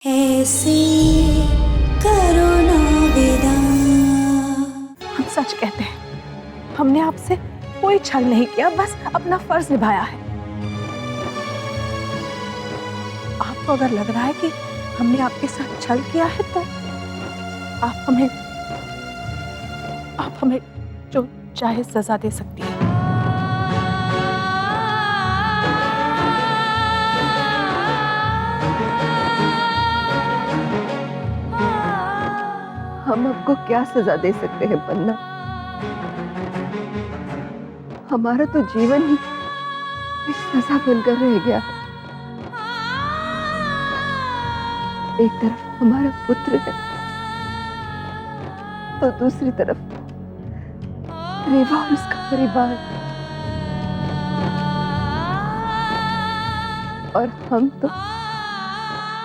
ऐसे करो ना विदा। हम सच कहते हैं, हमने आपसे कोई छल नहीं किया, बस अपना फर्ज निभाया है। आपको अगर लग रहा है कि हमने आपके साथ छल किया है तो आप हमें जो चाहे सजा दे सकती हैं। हम आपको क्या सजा दे सकते हैं पन्ना? हमारा तो जीवन ही एक सजा बनकर रह गया है। एक तरफ हमारा पुत्र है तो दूसरी तरफ रेवा और उसका परिवार, और हम तो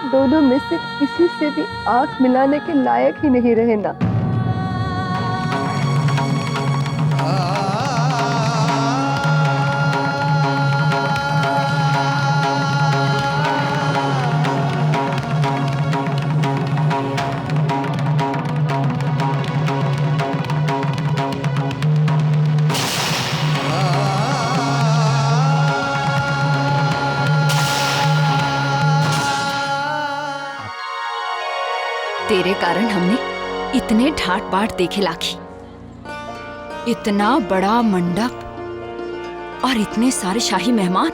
दोनों में से किसी से भी आंख मिलाने के लायक ही नहीं रहे ना। तेरे कारण हमने इतने ठाट बाट देखे लाखी, इतना बड़ा मंडप और इतने सारे शाही मेहमान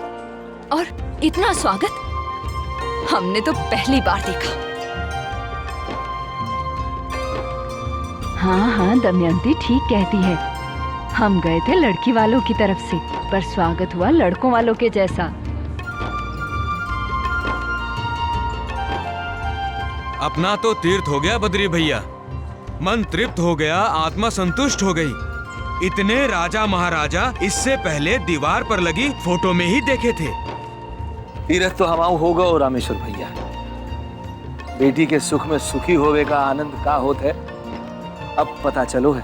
और इतना स्वागत हमने तो पहली बार देखा। हाँ हाँ दमयंती ठीक कहती है। हम गए थे लड़की वालों की तरफ से, पर स्वागत हुआ लड़कों वालों के जैसा। अपना तो तीर्थ हो गया बद्री भैया, मन तृप्त हो गया, आत्मा संतुष्ट हो गई। इतने राजा महाराजा इससे पहले दीवार पर लगी फोटो में ही देखे थे। तीर्थ तो हमाऊ होगा और रामेश्वर भैया, बेटी के सुख में सुखी होवे का आनंद का होता है अब पता चलो है।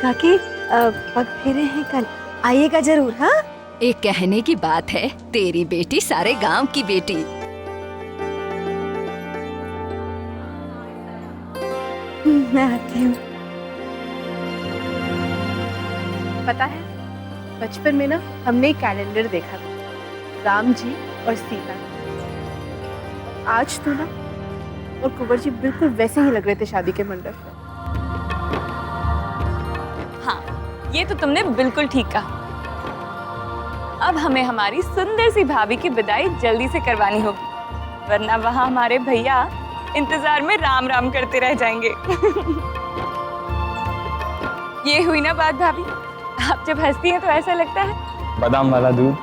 काकी पग फेरे हैं कल, आइएगा जरूर। हाँ, एक कहने की बात है, तेरी बेटी सारे गांव की बेटी। मैं आती हूँ। पता है, बचपन में ना हमने एक कैलेंडर देखा था, राम जी और सीता। आज तो ना और कुंवर जी बिल्कुल वैसे ही लग रहे थे शादी के मंडप में। हाँ, ये तो तुमने बिल्कुल ठीक कहा। अब हमें हमारी सुंदर सी भाभी की विदाई जल्दी से करवानी होगी, वरना वहाँ हमारे भैया इंतजार में राम राम करते रह जाएंगे। ये हुई ना बात भाभी, आप जब हंसती हैं तो ऐसा लगता है बादाम वाला दूध।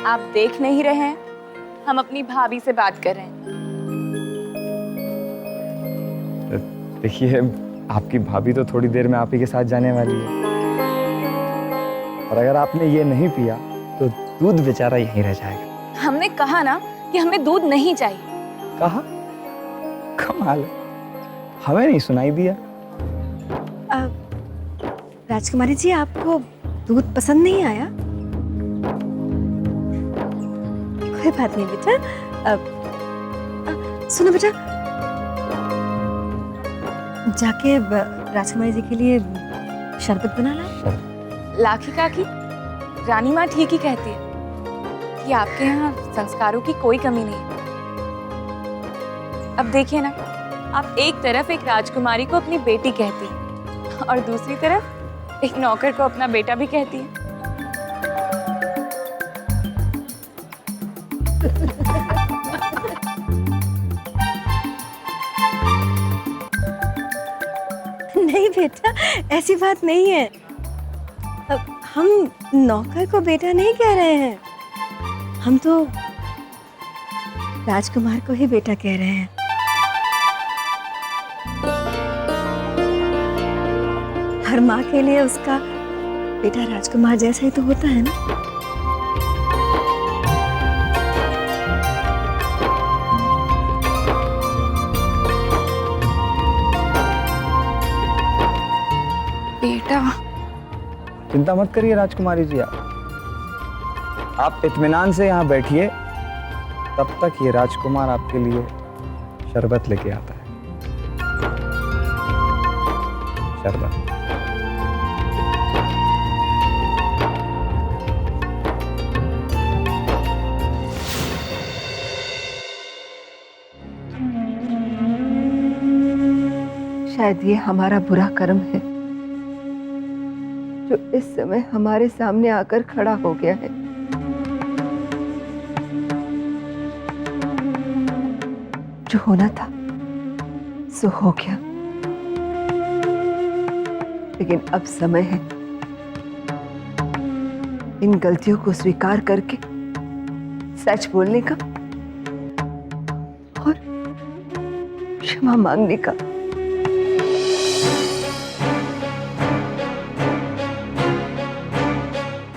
आप देख नहीं रहे हैं, हम अपनी भाभी से बात कर रहे हैं। देखिए, आपकी भाभी तो थोड़ी देर में आप ही के साथ जाने वाली है, और अगर आपने ये नहीं पिया तो दूध बेचारा यहीं रह जाएगा। हमने कहा ना कि हमें दूध नहीं चाहिए। कहा? कमाल है, हमें नहीं सुनाई दिया। राजकुमारी जी, आपको दूध पसंद नहीं आया? कोई बात नहीं बेटा। सुनो बेटा, जाके राजकुमारी जी के लिए शरबत बना ला। लाखी काकी, रानी माँ ठीक ही कहती है कि आपके यहाँ संस्कारों की कोई कमी नहीं है। अब देखिए ना, आप एक तरफ एक राजकुमारी को अपनी बेटी कहती हैं और दूसरी तरफ एक नौकर को अपना बेटा भी कहती है। नहीं बेटा, ऐसी बात नहीं है। हम नौकर को बेटा नहीं कह रहे हैं, हम तो राजकुमार को ही बेटा कह रहे हैं। हर माँ के लिए उसका बेटा राजकुमार जैसा ही तो होता है ना। चिंता मत करिए राजकुमारी जी, आप इत्मीनान से यहाँ बैठिए, तब तक ये राजकुमार आपके लिए शरबत लेके आता है। शरबत। शायद ये हमारा बुरा कर्म है जो इस समय हमारे सामने आकर खड़ा हो गया है। जो होना था सो हो गया, लेकिन अब समय है इन गलतियों को स्वीकार करके सच बोलने का और क्षमा मांगने का।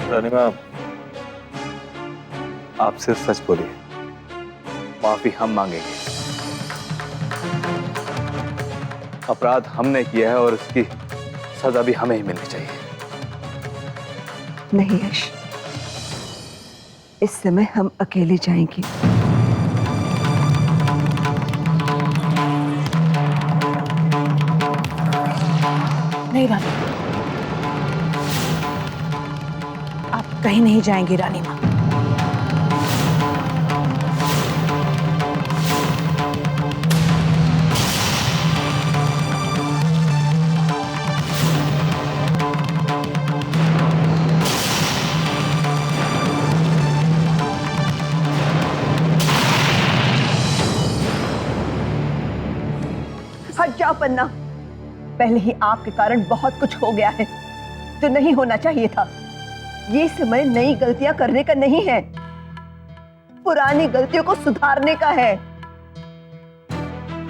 रानीमा, आप सिर्फ सच बोलिए, माफी हम मांगेंगे। अपराध हमने किया है और इसकी सजा भी हमें ही मिलनी चाहिए। नहीं यश, इस समय हम अकेले जाएंगे। नहीं रानी, आप कहीं नहीं जाएंगी रानी माँ। हट जाओ पन्ना, पहले ही आपके कारण बहुत कुछ हो गया है जो नहीं होना चाहिए था। ये समय नई गलतियां करने का नहीं है, पुरानी गलतियों को सुधारने का है।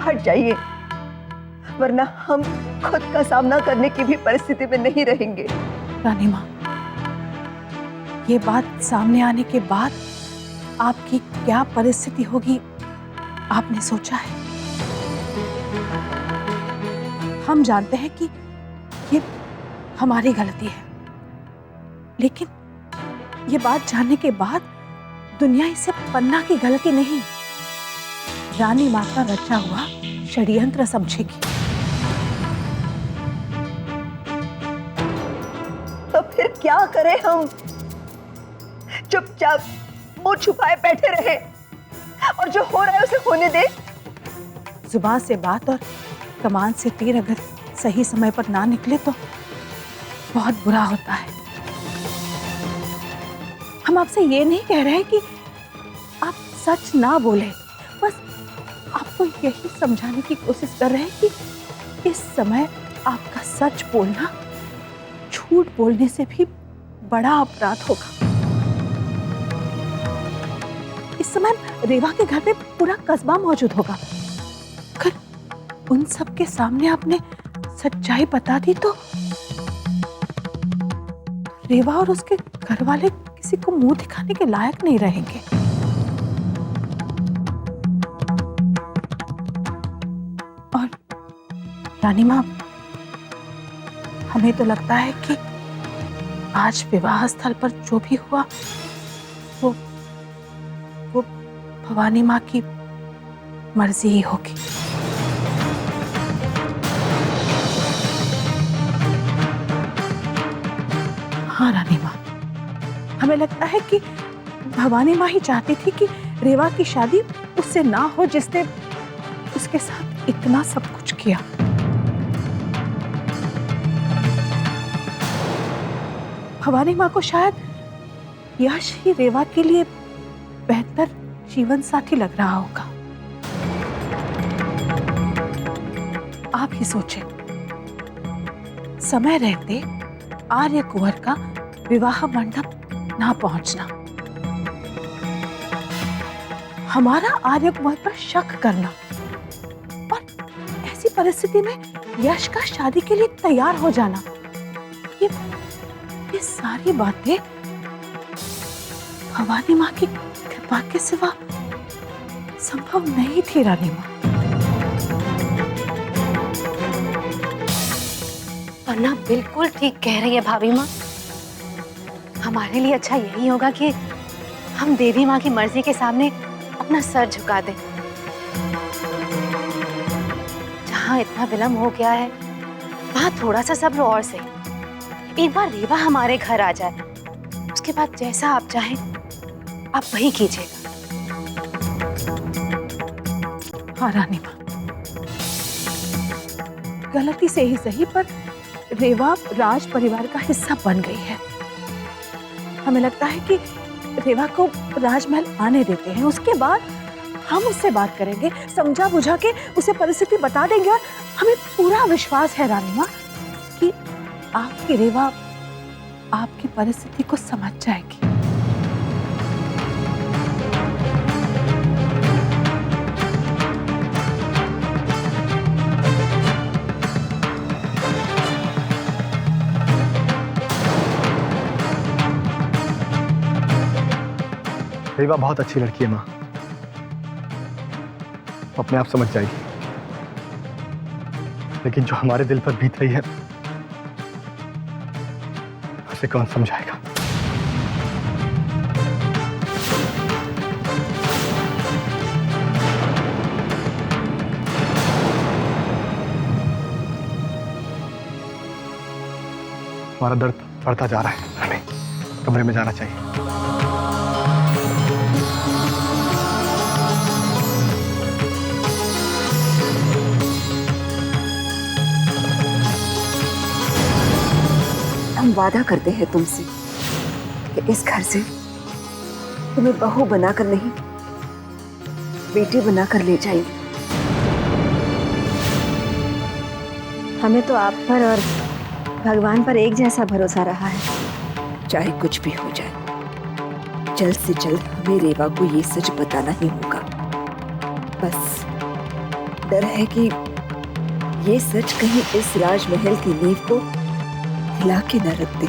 हट जाइए, वरना हम खुद का सामना करने की भी परिस्थिति में नहीं रहेंगे। रानी माँ, ये बात सामने आने के बाद आपकी क्या परिस्थिति होगी आपने सोचा है? हम जानते हैं कि ये हमारी गलती है, लेकिन ये बात जानने के बाद दुनिया इसे पन्ना की गलती नहीं, रानी माँ का रचा हुआ षड्यंत्र समझेगी। तो फिर क्या करें हम? चुपचाप मुंह छुपाए बैठे रहे और जो हो रहा है उसे होने दे? जुबान से बात और कमान से तीर अगर सही समय पर ना निकले तो बहुत बुरा होता है। हम आपसे ये नहीं कह रहे कि आप सच ना बोले, बस आपको यही समझाने की कोशिश कर रहे हैं कि इस समय आपका सच बोलना झूठ बोलने से भी बड़ा अपराध होगा। इस समय रेवा के घर में पूरा कस्बा मौजूद होगा। अगर उन सब के सामने आपने सच्चाई बता दी तो रेवा और उसके घर वाले किसी को मुंह दिखाने के लायक नहीं रहेंगे। और रानी माँ, हमें तो लगता है कि आज विवाह स्थल पर जो भी हुआ वो भवानी माँ की मर्जी ही होगी। हाँ रानी माँ, हमें लगता है कि भवानी माँ ही चाहती थी कि रेवा की शादी उससे ना हो जिसने उसके साथ इतना सब कुछ किया। भवानी माँ को शायद यश ही रेवा के लिए बेहतर जीवन साथी लग रहा होगा। आप ही सोचें, समय रहते आर्य कुंवर का विवाह मंडप ना पहुंचना, हमारा आर्य कुंवर पर शक करना और ऐसी परिस्थिति में यश का शादी के लिए तैयार हो जाना, ये सारी बातें भवानी माँ की कृपा के सिवा संभव नहीं थी। रानी माँ, पन्ना बिल्कुल ठीक कह रही है भाभी माँ। हमारे लिए अच्छा यही होगा कि हम देवी माँ की मर्जी के सामने अपना सर झुका दें। जहाँ इतना विलम्ब हो गया है वहाँ थोड़ा सा सब्र और सही। एक बार रेवा हमारे घर आ जाए, उसके बाद जैसा आप चाहें आप वही कीजिएगा। हाँ रानी माँ, गलती से ही सही पर रेवा राज परिवार का हिस्सा बन गई है। हमें लगता है कि रेवा को राजमहल आने देते हैं, उसके बाद हम उससे बात करेंगे, समझा बुझा के उसे परिस्थिति बता देंगे और हमें पूरा विश्वास है रानी माँ कि आपकी रेवा आपकी परिस्थिति को समझ जाएगी। रेवा बहुत अच्छी लड़की है माँ, अपने आप समझ जाएगी। लेकिन जो हमारे दिल पर बीत रही है उसे कौन समझाएगा। हमारा दर्द बढ़ता जा रहा है, हमें कमरे में जाना चाहिए। हम वादा करते हैं तुमसे कि इस घर से तुम्हें बहू बनाकर नहीं, बेटी बनाकर ले जाएंगे। हमें तो आप पर और भगवान पर एक जैसा भरोसा रहा है। चाहे कुछ भी हो जाए, जल्द से जल्द हमें रेवा को ये सच बताना ही होगा। बस डर है कि ये सच कहीं इस राजमहल की नींव को हिला के न रख दे।